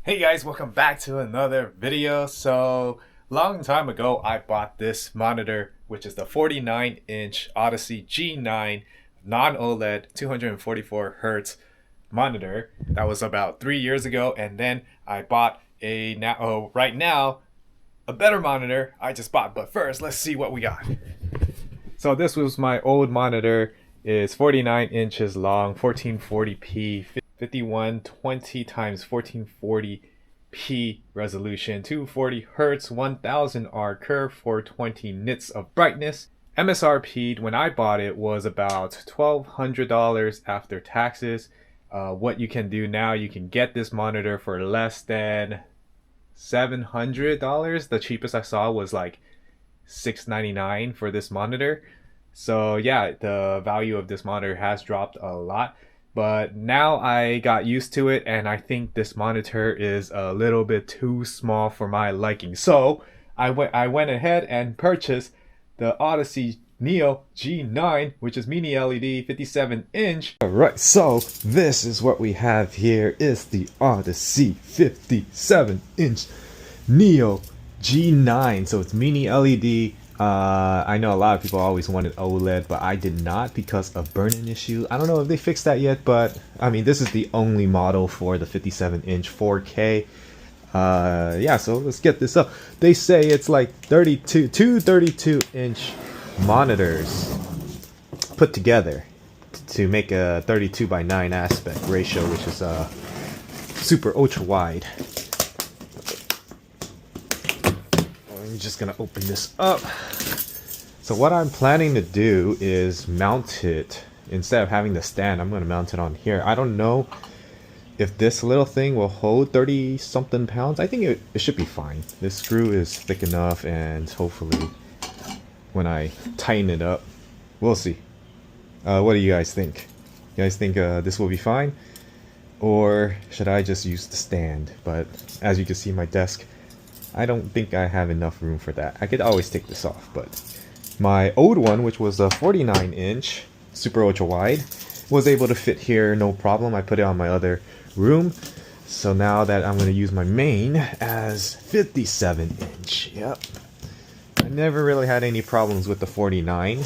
Hey guys, welcome back to another video. So, long time ago I bought this monitor, which is the 49-inch Odyssey G9 non-OLED 244 hertz monitor. That was about 3 years ago, and then I bought right now a better monitor I just bought. But first, let's see what we got. So this was my old monitor. It's 49 inches long, 1440p, 5120 times 1440p resolution, 240 hertz, 1000 R curve, 420 nits of brightness. MSRP when I bought it was about $1,200 after taxes. What you can do now, you can get this monitor for less than $700. The cheapest I saw was like $699 for this monitor. So yeah, the value of this monitor has dropped a lot, but now I got used to it, and I think this monitor is a little bit too small for my liking. So I went ahead and purchased the Odyssey Neo G9, which is mini LED 57 inch. Alright, so this is what we have here is the Odyssey 57 inch Neo G9. So it's mini LED. I know a lot of people always wanted OLED, but I did not because of burn-in issue. I don't know if they fixed that yet, but I mean, this is the only model for the 57-inch 4K. Yeah, so let's get this up. They say it's like two 32-inch monitors put together to make a 32:9 aspect ratio, which is super ultra wide. I'm just gonna open this up. So what I'm planning to do is mount it, instead of having the stand, I'm gonna mount it on here. I don't know if this little thing will hold 30 something pounds. I think it should be fine. This screw is thick enough, and hopefully when I tighten it up, we'll see. What do you guys think? You guys think this will be fine? Or should I just use the stand? But as you can see, my desk, I don't think I have enough room for that. I could always take this off, but my old one, which was a 49-inch super ultra wide, was able to fit here no problem. I put it on my other room. So now that I'm going to use my main as 57-inch. Yep. I never really had any problems with the 49.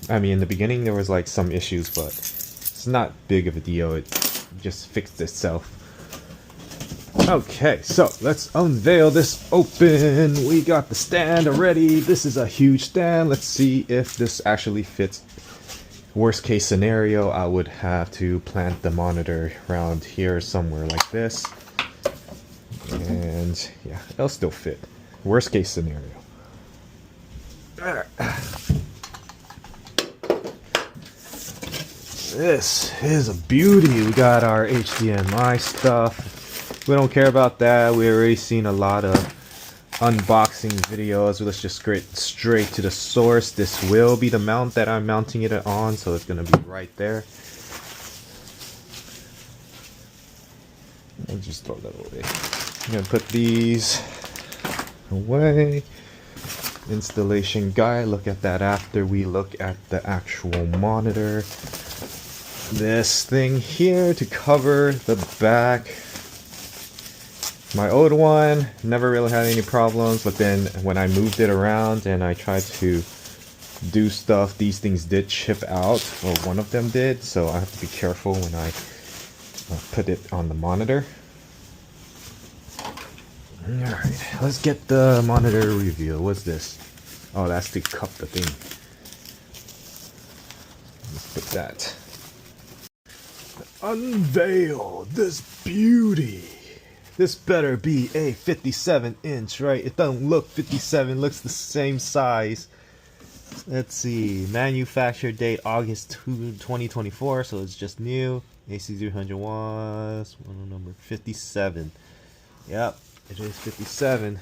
I mean, in the beginning there was like some issues, but it's not big of a deal. It just fixed itself. Okay, so let's unveil this open. We got the stand already. This is a huge stand. Let's see if this actually fits. Worst case scenario, I would have to plant the monitor around here somewhere like this. And yeah, it'll still fit. Worst case scenario. This is a beauty. We got our HDMI stuff. We don't care about that. We already seen a lot of unboxing videos. Let's just get straight to the source. This will be the mount that I'm mounting it on, so it's gonna be right there. I'll just throw that away. I'm gonna put these away. Installation guide. Look at that after we look at the actual monitor. This thing here to cover the back. My old one never really had any problems, but then when I moved it around and I tried to do stuff, these things did chip out, or one of them did, so I have to be careful when I put it on the monitor. Alright, let's get the monitor review. What's this? Oh, that's to cup the thing. Let's put that. Unveil this beauty. This better be a 57-inch, right? It doesn't look 57, looks the same size. Let's see, manufacture date August 2, 2024, so it's just new. AC 300 watts, model number 57. Yep, it is 57.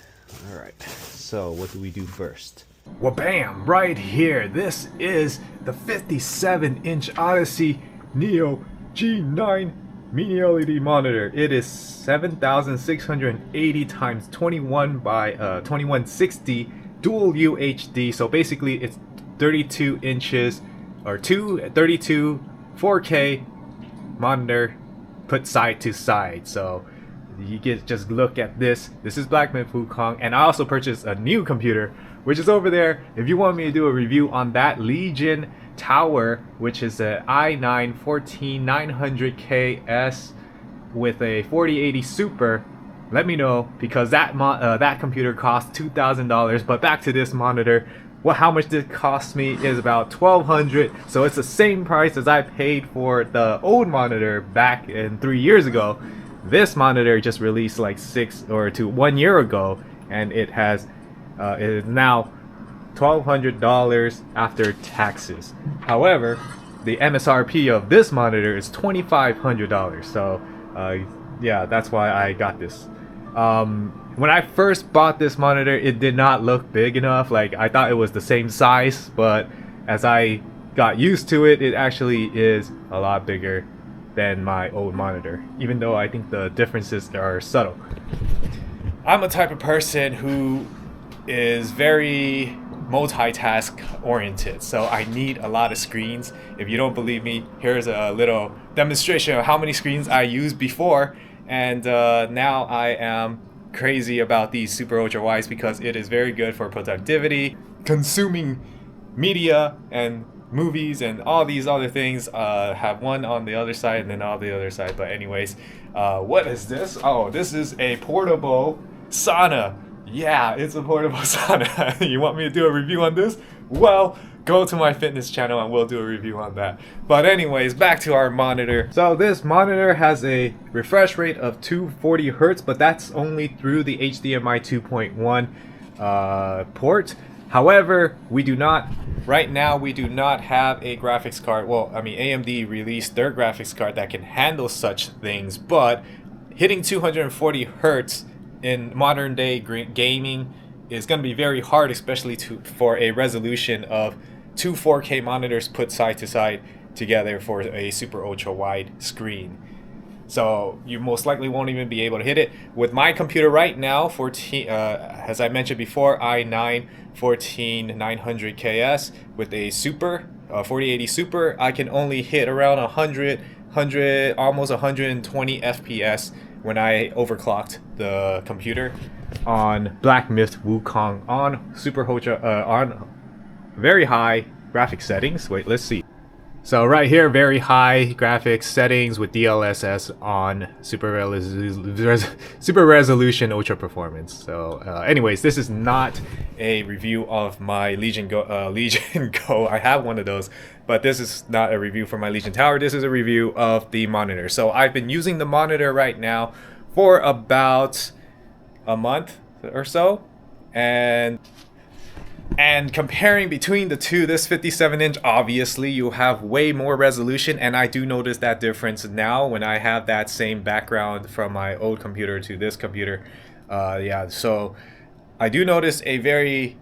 Alright, so what do we do first? Well, bam, right here. This is the 57-inch Odyssey Neo G9 mini LED monitor. It is 7680 times 21 by 2160 dual UHD. So basically it's 32 inches or 32 4K monitor put side to side. So you get just look at this. This is Black Myth Wukong, and I also purchased a new computer, which is over there. If you want me to do a review on that Legion Tower, which is a i9 14900KS with a 4080 Super, let me know, because that computer cost $2,000. But back to this monitor. Well, how much this cost me is about $1,200, so it's the same price as I paid for the old monitor back in 3 years ago. This monitor just released like 1 year ago, and it is now $1,200 after taxes. However, the MSRP of this monitor is $2,500, so yeah, that's why I got this. When I first bought this monitor, it did not look big enough. Like, I thought it was the same size, but as I got used to it, it actually is a lot bigger than my old monitor, even though I think the differences are subtle. I'm a type of person who is very multitask oriented, so I need a lot of screens. If you don't believe me, here's a little demonstration of how many screens I used before, and now I am crazy about these super ultra wides because it is very good for productivity, consuming media and movies and all these other things. Have one on the other side and then on the other side. But anyways, what is this? Oh, this is a portable sauna. Yeah, it's a portable sauna. You want me to do a review on this? Well, go to my fitness channel and we'll do a review on that. But anyways, back to our monitor. So this monitor has a refresh rate of 240 Hertz, but that's only through the HDMI 2.1 port. However, right now we do not have a graphics card. Well, I mean, AMD released their graphics card that can handle such things, but hitting 240 Hertz in modern day gaming is going to be very hard, especially for a resolution of two 4K monitors put side to side together for a super ultra wide screen. So you most likely won't even be able to hit it. With my computer right now, as I mentioned before, i9 14900KS with a Super 4080 Super, I can only hit around 100, almost 120 FPS when I overclocked the computer on Black Myth Wukong on super ultra on very high graphics settings. Wait, let's see. So right here, very high graphics settings with DLSS on super resolution ultra performance. So anyways, this is not a review of my Legion Go. I have one of those, but this is not a review for my Legion Tower. This is a review of the monitor. So I've been using the monitor right now for about a month or so, and comparing between the two, this 57-inch, obviously you have way more resolution, and I do notice that difference now when I have that same background from my old computer to this computer. Yeah, so I do notice a very,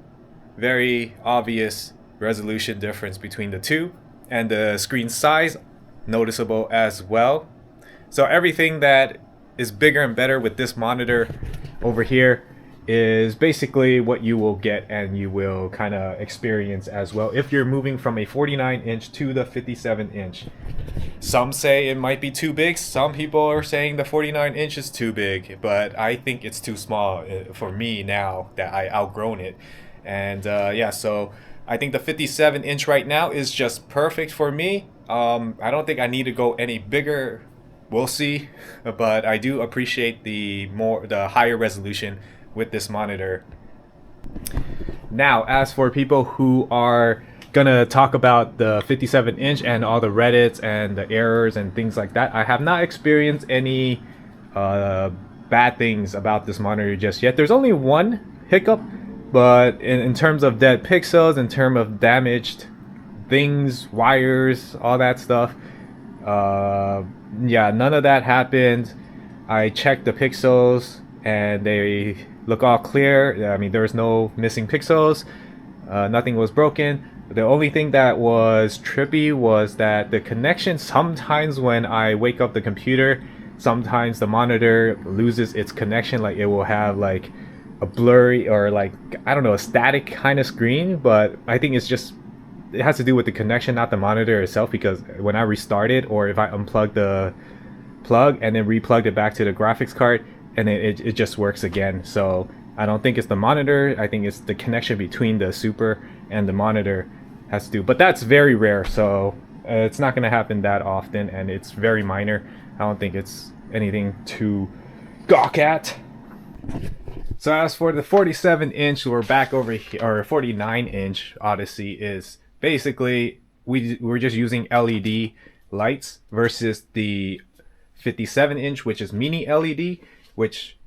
very obvious resolution difference between the two, and the screen size noticeable as well. So everything that is bigger and better with this monitor over here is basically what you will get and you will kind of experience as well if you're moving from a 49-inch to the 57-inch. Some say it might be too big. Some people are saying the 49-inch is too big, but I think it's too small for me now that I outgrown it. And yeah, so I think the 57-inch right now is just perfect for me. I don't think I need to go any bigger. We'll see, but I do appreciate the higher resolution with this monitor. Now, as for people who are gonna talk about the 57-inch and all the Reddits and the errors and things like that, I have not experienced any bad things about this monitor just yet. There's only one hiccup, but in terms of dead pixels, in terms of damaged things, wires, all that stuff, yeah, none of that happened. I checked the pixels and they look all clear. I mean, there's no missing pixels. Nothing was broken. The only thing that was trippy was that the connection, sometimes when I wake up the computer, sometimes the monitor loses its connection. Like, it will have like a blurry or like, I don't know, a static kind of screen, but I think it's just, it has to do with the connection, not the monitor itself, because when I restart it, or if I unplug the plug and then replug it back to the graphics card, and it just works again. So I don't think it's the monitor. I think it's the connection between the Super and the monitor has to do. But that's very rare, so it's not going to happen that often, and it's very minor. I don't think it's anything to gawk at. So as for the 47-inch, we're back over here, or 49-inch Odyssey is basically we're just using LED lights versus the 57-inch, which is mini LED, which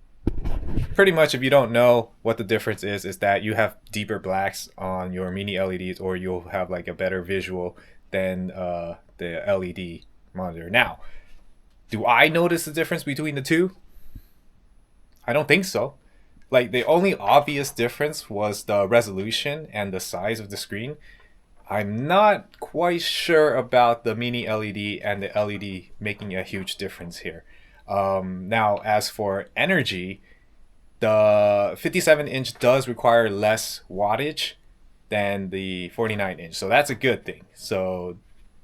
pretty much, if you don't know what the difference is that you have deeper blacks on your mini LEDs, or you'll have like a better visual than the LED monitor. Now, do I notice the difference between the two? I don't think so. Like, the only obvious difference was the resolution and the size of the screen. I'm not quite sure about the mini LED and the LED making a huge difference here. Now, as for energy, the 57-inch does require less wattage than the 49-inch, so that's a good thing. So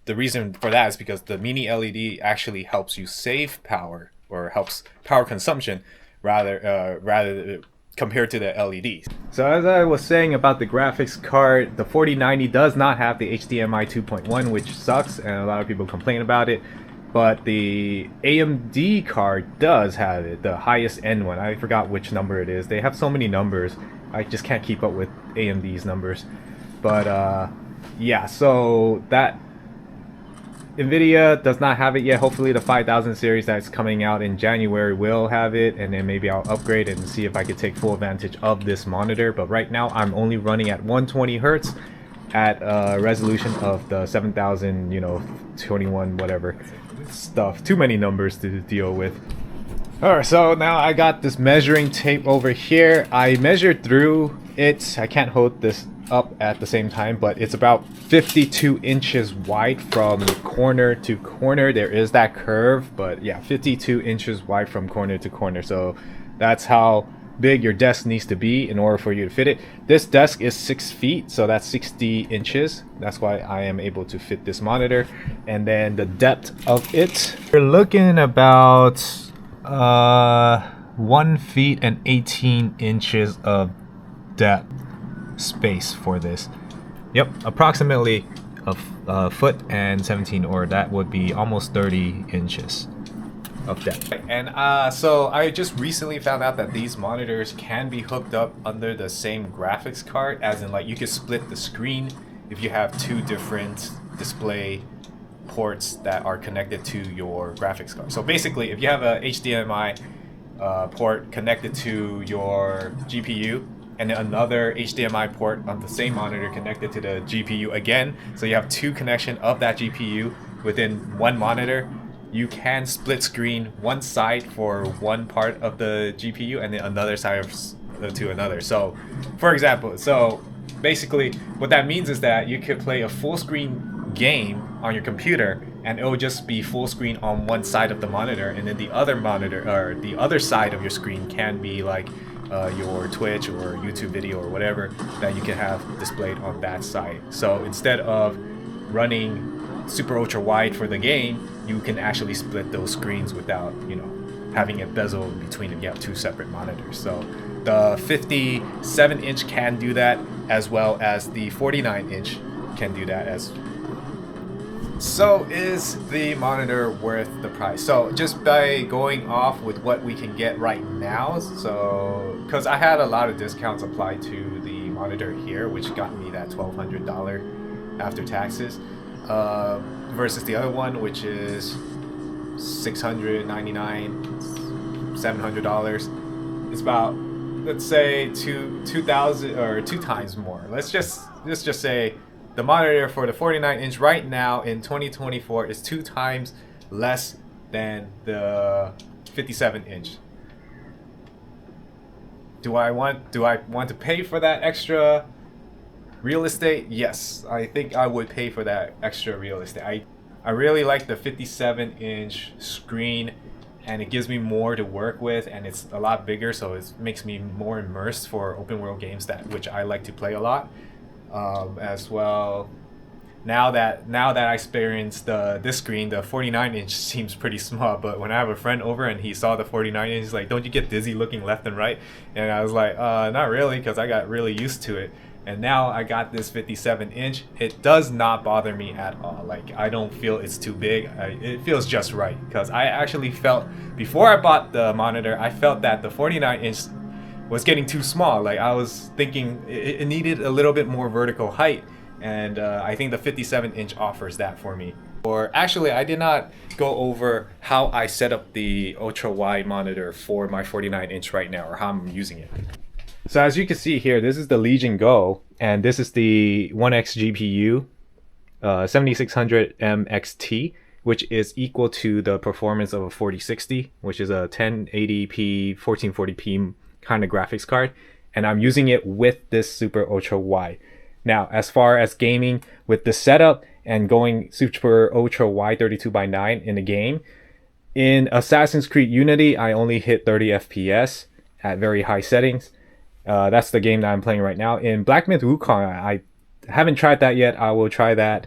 the reason for that is because the mini LED actually helps you save power, or helps power consumption rather compared to the LEDs. So as I was saying about the graphics card, the 4090 does not have the HDMI 2.1, which sucks, and a lot of people complain about it. But the AMD card does have it, the highest end one. I forgot which number it is. They have so many numbers, I just can't keep up with AMD's numbers. But yeah, so that NVIDIA does not have it yet. Hopefully the 5000 series that's coming out in January will have it, and then maybe I'll upgrade and see if I could take full advantage of this monitor. But right now I'm only running at 120 Hertz at a resolution of the 7000, 21 whatever stuff. Too many numbers to deal with. Alright, so now I got this measuring tape over here. I measured through it. I can't hold this up at the same time, but it's about 52 inches wide from corner to corner. There is that curve, but yeah, 52 inches wide from corner to corner. So that's how big your desk needs to be in order for you to fit it. This desk is 6 feet, so that's 60 inches. That's why I am able to fit this monitor. And then the depth of it, we're looking about 1 feet and 18 inches of depth space for this. Yep, approximately a foot and 17, or that would be almost 30 inches of depth. And so I just recently found out that these monitors can be hooked up under the same graphics card, as in like you could split the screen if you have two different display ports that are connected to your graphics card. So basically, if you have a HDMI port connected to your GPU, and another HDMI port on the same monitor connected to the GPU again, so you have two connection of that GPU within one monitor, you can split screen one side for one part of the GPU and then another side to another. So for example, so basically what that means is that you could play a full screen game on your computer and it will just be full screen on one side of the monitor, and then the other monitor, or the other side of your screen, can be like your Twitch or YouTube video or whatever that you can have displayed on that side. So instead of running super ultra wide for the game, you can actually split those screens without, having a bezel between them. You have two separate monitors. So the 57-inch can do that, as well as the 49-inch can do that as well. So is the monitor worth the price? So just by going off with what we can get right now, so because I had a lot of discounts applied to the monitor here, which got me that $1,200 after taxes, versus the other one, which is $699, $700. It's about, let's say, 2,000 or 2 times more. Let's just say the monitor for the 49-inch right now in 2024 is 2 times less than the 57-inch. Do I want to pay for that extra real estate? Yes, I think I would pay for that extra real estate. I really like the 57-inch screen, and it gives me more to work with, and it's a lot bigger, so it makes me more immersed for open world games which I like to play a lot. As well, Now that I experienced this screen, the 49 inch seems pretty small. But when I have a friend over and he saw the 49 inch, he's like, "Don't you get dizzy looking left and right?" And I was like, Not really, because I got really used to it. And now I got this 57 inch. It does not bother me at all. Like, I don't feel it's too big. It feels just right, because I actually felt, before I bought the monitor, I felt that the 49 inch was getting too small. Like, I was thinking it needed a little bit more vertical height, and I think the 57 inch offers that for me. Or actually, I did not go over how I set up the ultra wide monitor for my 49 inch right now, or how I'm using it. So as you can see here, this is the Legion Go, and this is the 1X GPU, 7600M XT, which is equal to the performance of a 4060, which is a 1080p, 1440p kind of graphics card. And I'm using it with this super ultra wide. Now, as far as gaming with the setup and going super ultra wide 32:9 in the game, in Assassin's Creed Unity, I only hit 30 FPS at very high settings. That's the game that I'm playing right now. In Black Myth Wukong, I haven't tried that yet. I will try that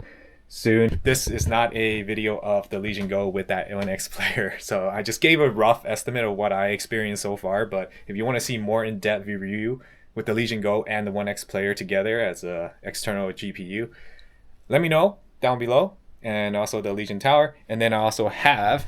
soon. This is not a video of the Legion Go with that 1X player, so I just gave a rough estimate of what I experienced so far. But if you want to see more in-depth review with the Legion Go and the 1X player together as a external GPU, let me know down below. And also the Legion Tower. And then I also I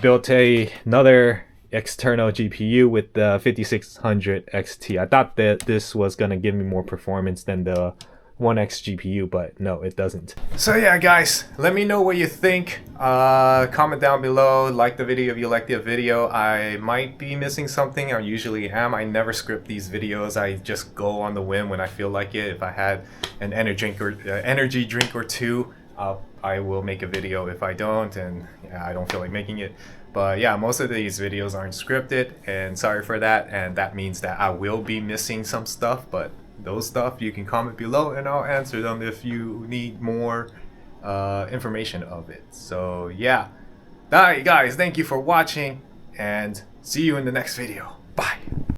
built another external GPU with the 5600 XT. I thought that this was gonna give me more performance than the 1X GPU, but no, it doesn't. So yeah, guys, let me know what you think. Comment down below, like the video if you like the video. I might be missing something. I usually am. I never script these videos. I just go on the whim when I feel like it. If I had an energy drink or two, I will make a video. If I don't, and yeah, I don't feel like making it. But yeah, most of these videos aren't scripted, and sorry for that. And that means that I will be missing some stuff, but those stuff you can comment below and I'll answer them if you need more information of it. So yeah, alright guys, thank you for watching, and see you in the next video. Bye.